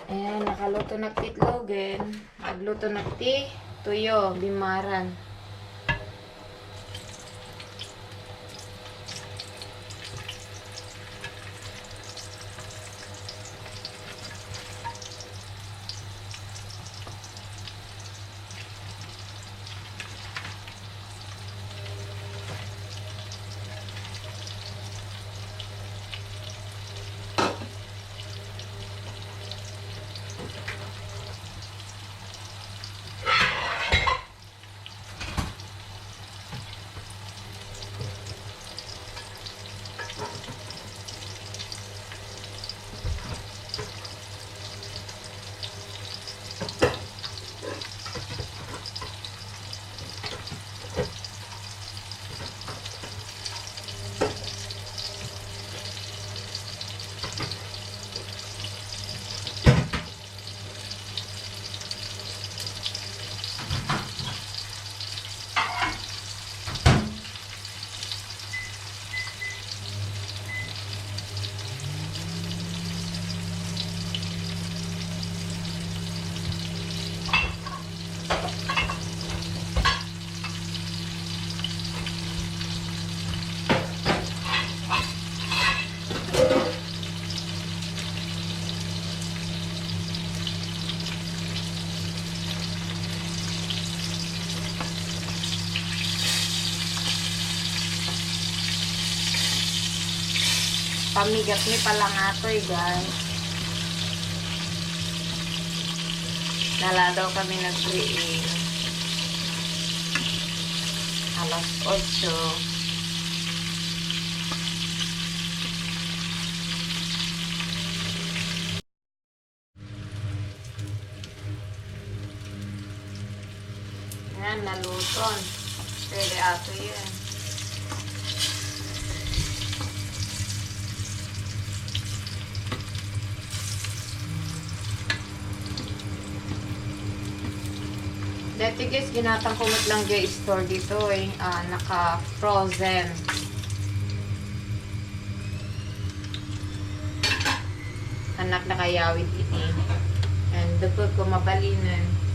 Ayan, nakaluto na titlogen. Nagluto na ti, tuyo, bimaran. Pamigat ni pala nga to guys. Nala daw kami nag-create. Alas 8. Yan, naluton. Pwede ato yan. Dati guys, ginatang kumot lang dyan store dito eh. Naka-frozen. Anak na kayawid ini. And dapag ko mabalinan.